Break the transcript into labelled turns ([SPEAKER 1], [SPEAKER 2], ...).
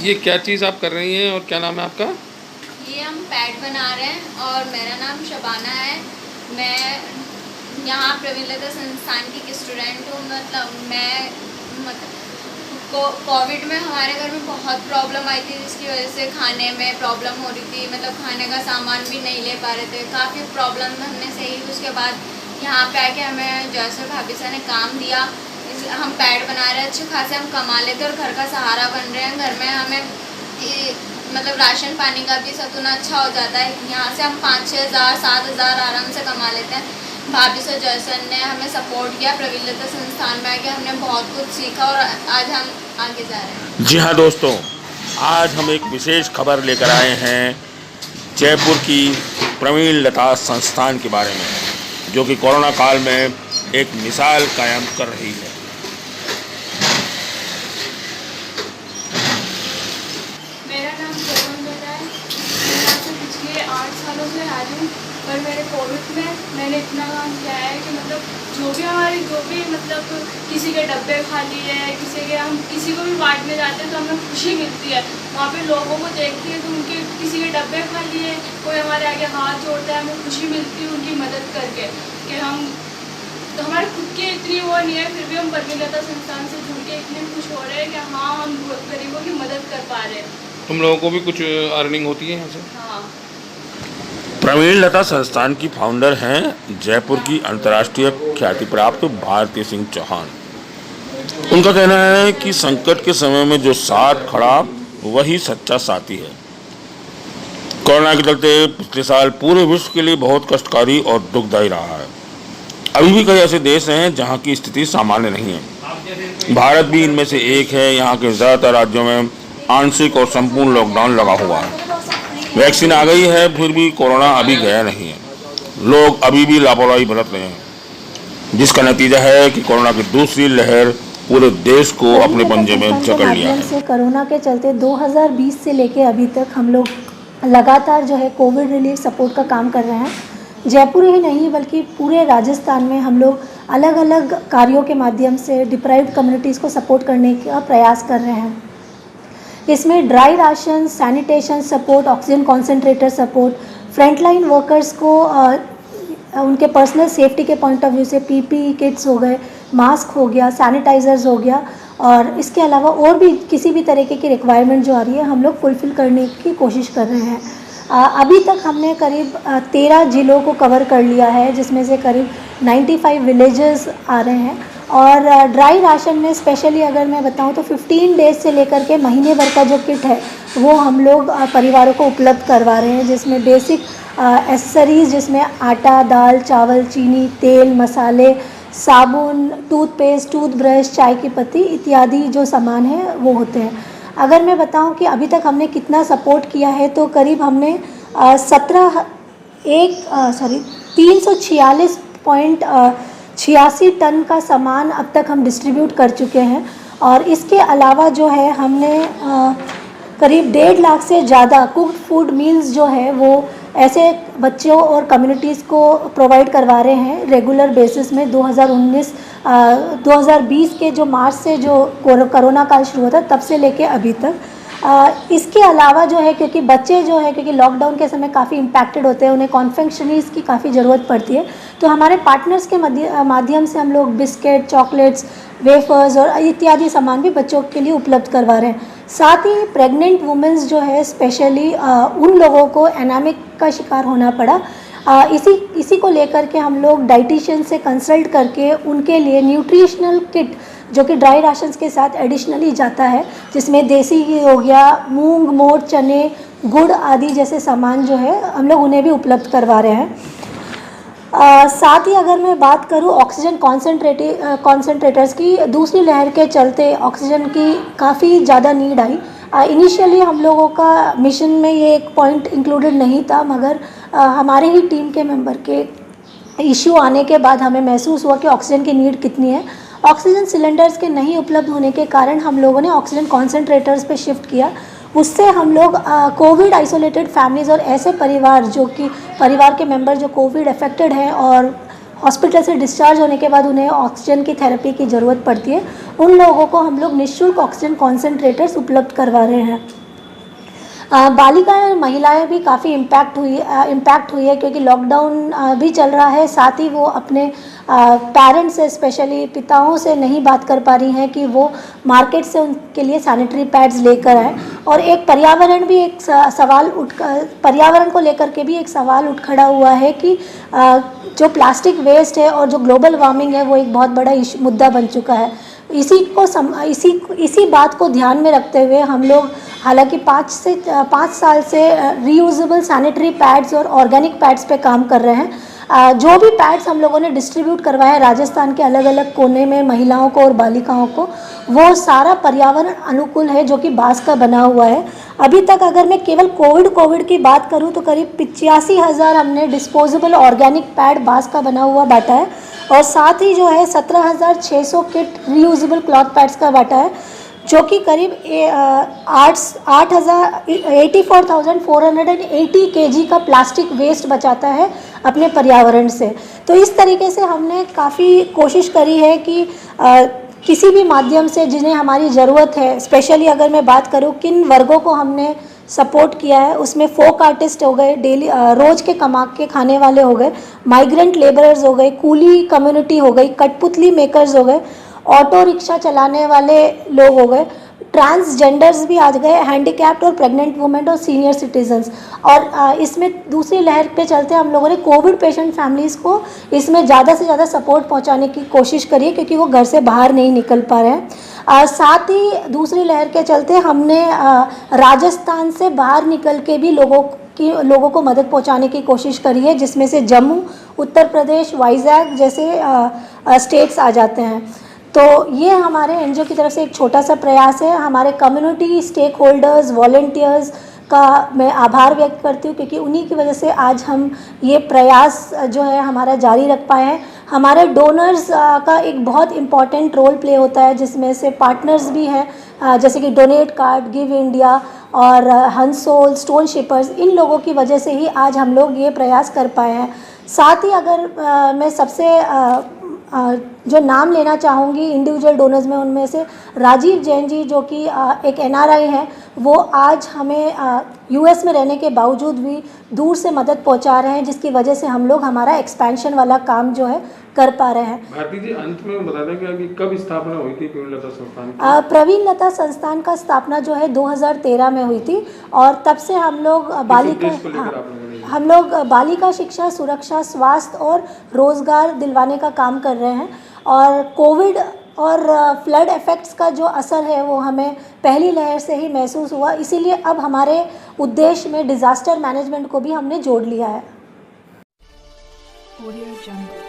[SPEAKER 1] ये क्या चीज़ आप कर रही हैं और क्या नाम है आपका?
[SPEAKER 2] ये हम पैड बना रहे हैं और मेरा नाम शबाना है। मैं यहाँ प्रवीण लता संस्थान की स्टूडेंट हूँ। कोविड में हमारे घर में बहुत प्रॉब्लम आई थी, जिसकी वजह से खाने में प्रॉब्लम हो रही थी। खाने का सामान भी नहीं ले पा रहे थे, काफ़ी प्रॉब्लम हमने सही। उसके बाद यहाँ पे आके हमें जैसे भाभी साहब ने काम दिया, हम पैड बना रहे हैं, अच्छे खासे हम कमा लेते और घर का सहारा बन रहे हैं। घर में हमें राशन पानी का भी सतुना अच्छा हो जाता है। यहाँ से हम 5-6 हज़ार 7 हज़ार आराम से कमा लेते हैं। भाभी सर जैसन ने हमें सपोर्ट किया, प्रवीण लता संस्थान में आके हमने बहुत कुछ सीखा और आज हम आगे जा रहे हैं।
[SPEAKER 3] जी हाँ दोस्तों, आज हम एक विशेष खबर लेकर आए हैं जयपुर की प्रवीण लता संस्थान के बारे में, जो कि कोरोना काल में एक मिसाल कायम कर रही है।
[SPEAKER 4] मेरा नाम जयपुर लता है। मैं यहाँ से पिछले 8 सालों से आ रही हूँ, पर मेरे कोविड में मैंने इतना काम किया है कि जो भी किसी के डब्बे खाली है, किसी को भी बांटने जाते हैं तो हमें खुशी मिलती है। वहाँ पे लोगों को देखती है तो उनके किसी के डब्बे खाली है, कोई हमारे आगे हाथ जोड़ता है, हमें खुशी मिलती है उनकी मदद करके। कि हमारे खुद की इतनी वो नहीं है, फिर भी हम प्रवीण लता संस्थान से जुड़ के इतने खुश हो रहे हैं कि हाँ, हम गरीबों की मदद कर पा रहे हैं।
[SPEAKER 1] तुम लोगों को भी कुछ अर्निंग होती है यहाँ से?
[SPEAKER 4] हाँ।
[SPEAKER 3] प्रवीण लता संस्थान की फाउंडर हैं जयपुर की अंतर्राष्ट्रीय ख्याति प्राप्त भारती सिंह चौहान। उनका कहना है कि संकट के समय में जो साथ खड़ा वही सच्चा साथी है। कोरोना के चलते पिछले साल पूरे विश्व के लिए बहुत कष्टकारी और दुखदायी रहा है। अभी भी कई ऐसे देश हैं जहां की स्थिति सामान्य नहीं है। भारत भी इनमें से एक है। यहाँ के ज़्यादातर राज्यों में आंशिक और संपूर्ण लॉकडाउन लगा हुआ है। वैक्सीन आ गई है, फिर भी कोरोना अभी गया नहीं है। लोग अभी भी लापरवाही बरत रहे हैं, जिसका नतीजा है कि कोरोना की दूसरी लहर पूरे देश को अपने पंजे में जकड़ लिया है।
[SPEAKER 5] से कोरोना के चलते 2020 से लेके अभी तक हम लोग लगातार जो है कोविड रिलीफ सपोर्ट का काम कर रहे हैं। जयपुर ही नहीं बल्कि पूरे राजस्थान में हम लोग अलग अलग कार्यों के माध्यम से डिप्राइव्ड कम्युनिटीज़ को सपोर्ट करने का प्रयास कर रहे हैं। इसमें dry ration, sanitation support, oxygen concentrator support, frontline workers को उनके पर्सनल सेफ्टी के पॉइंट ऑफ व्यू से पीपीई किट्स हो गए, मास्क हो गया, सैनिटाइजर्स हो गया, और इसके अलावा और भी किसी भी तरीके की रिक्वायरमेंट जो आ रही है हम लोग फुलफ़िल करने की कोशिश कर रहे हैं। अभी तक हमने करीब 13 ज़िलों को कवर कर लिया है, जिसमें से करीब 95 विलेजेस आ रहे हैं। और ड्राई राशन में स्पेशली अगर मैं बताऊं तो 15 डेज से लेकर के महीने भर का जो किट है वो हम लोग परिवारों को उपलब्ध करवा रहे हैं, जिसमें बेसिक एसेसरीज़ जिसमें आटा, दाल, चावल, चीनी, तेल, मसाले, साबुन, टूथपेस्ट, टूथब्रश, चाय की पत्ती इत्यादि जो सामान है वो होते हैं। अगर मैं बताऊं कि अभी तक हमने कितना सपोर्ट किया है तो करीब हमने 346.86 टन का सामान अब तक हम डिस्ट्रीब्यूट कर चुके हैं। और इसके अलावा जो है हमने करीब 1.5 लाख से ज़्यादा कुक्ड फूड मील्स जो है वो ऐसे बच्चों और कम्युनिटीज़ को प्रोवाइड करवा रहे हैं रेगुलर बेसिस में। 2020 के जो मार्च से जो कोरोना काल शुरू हुआ था तब से लेके अभी तक। इसके अलावा जो है क्योंकि बच्चे जो है क्योंकि लॉकडाउन के समय काफ़ी इम्पैक्टेड होते हैं, उन्हें कॉन्फेक्शनरीज़ की काफ़ी ज़रूरत पड़ती है, तो हमारे पार्टनर्स के माध्यम से हम लोग बिस्किट, चॉकलेट्स, वेफर्स और इत्यादि सामान भी बच्चों के लिए उपलब्ध करवा रहे हैं। साथ ही प्रेग्नेंट वुमेंस जो है स्पेशली उन लोगों को एनामिक का शिकार होना पड़ा, इसी को लेकर के हम लोग डाइटिशियन से कंसल्ट करके उनके लिए न्यूट्रिशनल किट जो कि ड्राई राशंस के साथ एडिशनली जाता है, जिसमें देसी घी हो गया, मूंग, मोठ, चने, गुड़ आदि जैसे सामान जो है हम लोग उन्हें भी उपलब्ध करवा रहे हैं। साथ ही अगर मैं बात करूं ऑक्सीजन कॉन्सेंट्रेटर्स की, दूसरी लहर के चलते ऑक्सीजन की काफ़ी ज़्यादा नीड आई। इनिशियली हम लोगों का मिशन में ये एक पॉइंट इंक्लूडेड नहीं था, मगर हमारे ही टीम के मेंबर के इश्यू आने के बाद हमें महसूस हुआ कि ऑक्सीजन की नीड कितनी है। ऑक्सीजन सिलेंडर्स के नहीं उपलब्ध होने के कारण हम लोगों ने ऑक्सीजन कॉन्सेंट्रेटर्स पे शिफ्ट किया। उससे हम लोग कोविड आइसोलेटेड फैमिलीज़ और ऐसे परिवार जो कि परिवार के मेंबर जो कोविड अफेक्टेड हैं और हॉस्पिटल से डिस्चार्ज होने के बाद उन्हें ऑक्सीजन की थेरेपी की ज़रूरत पड़ती है, उन लोगों को हम लोग निःशुल्क ऑक्सीजन कॉन्सेंट्रेटर्स उपलब्ध करवा रहे हैं। बालिकाएं और महिलाएं भी काफ़ी इम्पैक्ट हुई है क्योंकि लॉकडाउन भी चल रहा है, साथ ही वो अपने पेरेंट्स से, स्पेशली पिताओं से नहीं बात कर पा रही हैं कि वो मार्केट से उनके लिए सैनिटरी पैड्स लेकर आए। और एक पर्यावरण को लेकर के भी एक सवाल उठ खड़ा हुआ है कि जो प्लास्टिक वेस्ट है और जो ग्लोबल वार्मिंग है वो एक बहुत बड़ा मुद्दा बन चुका है। इसी बात को ध्यान में रखते हुए हम लोग हालांकि 5 साल से रीयूजेबल सैनिटरी पैड्स और ऑर्गेनिक पैड्स पे काम कर रहे हैं। जो भी पैड्स हम लोगों ने डिस्ट्रीब्यूट करवाए हैं राजस्थान के अलग अलग कोने में महिलाओं को और बालिकाओं को, वो सारा पर्यावरण अनुकूल है जो कि बांस का बना हुआ है। अभी तक अगर मैं केवल कोविड की बात करूं तो करीब 85,000 हमने डिस्पोजेबल ऑर्गेनिक पैड बांस का बना हुआ बांटा है और साथ ही जो है 17,600 किट रीयूजेबल क्लॉथ पैड्स का बांटा है, जो कि करीब 84,480 kg का प्लास्टिक वेस्ट बचाता है अपने पर्यावरण से। तो इस तरीके से हमने काफ़ी कोशिश करी है कि किसी भी माध्यम से जिन्हें हमारी ज़रूरत है, स्पेशली अगर मैं बात करूँ किन वर्गों को हमने सपोर्ट किया है, उसमें फोक आर्टिस्ट हो गए, डेली रोज़ के कमा के खाने वाले हो गए, माइग्रेंट लेबरर्स हो गए, कूली कम्युनिटी हो गई, कठपुतली मेकर्स हो गए, ऑटो रिक्शा चलाने वाले लोग हो गए, ट्रांसजेंडर्स भी आ गए, हैंडीकैप्ड और प्रेग्नेंट वुमेन और सीनियर सिटीजन्स। और इसमें दूसरी लहर पे चलते हम लोगों ने कोविड पेशेंट फैमिलीज़ को इसमें ज़्यादा से ज़्यादा सपोर्ट पहुंचाने की कोशिश करी है क्योंकि वो घर से बाहर नहीं निकल पा रहे हैं। साथ ही दूसरी लहर के चलते हमने राजस्थान से बाहर निकल के भी लोगों को मदद पहुंचाने की कोशिश करी है, जिसमें से जम्मू, उत्तर प्रदेश, वाइजैग जैसे स्टेट्स आ जाते हैं। तो ये हमारे एनजीओ की तरफ से एक छोटा सा प्रयास है। हमारे कम्युनिटी स्टेक होल्डर्स, वॉलंटियर्स का मैं आभार व्यक्त करती हूँ क्योंकि उन्हीं की वजह से आज हम ये प्रयास जो है हमारा जारी रख पाए हैं। हमारे डोनर्स का एक बहुत इम्पॉर्टेंट रोल प्ले होता है, जिसमें से पार्टनर्स भी हैं जैसे कि डोनेट कार्ड, गिव इंडिया और हंसोल, स्टोन शिपर्स। इन लोगों की वजह से ही आज हम लोग ये प्रयास कर पाए हैं। साथ ही अगर मैं सबसे जो नाम लेना चाहूँगी इंडिविजुअल डोनर्स में, उनमें से राजीव जैन जी जो कि एक NRI हैं, वो आज हमें US में रहने के बावजूद भी दूर से मदद पहुंचा रहे हैं, जिसकी वजह से हम लोग हमारा एक्सपेंशन वाला काम जो है कर पा रहे हैं।
[SPEAKER 1] भारती जी, अंत में बता दें कि कब स्थापना हुई थी प्रवीण लता संस्थान की?
[SPEAKER 5] प्रवीण लता संस्थान का स्थापना जो है 2013 में हुई थी और तब से हम लोग बालिका शिक्षा, सुरक्षा, स्वास्थ्य और रोज़गार दिलवाने का काम कर रहे हैं। और कोविड और फ्लड इफ़ेक्ट्स का जो असर है वो हमें पहली लहर से ही महसूस हुआ, इसीलिए अब हमारे उद्देश्य में डिज़ास्टर मैनेजमेंट को भी हमने जोड़ लिया है।
[SPEAKER 6] Audio Jungle।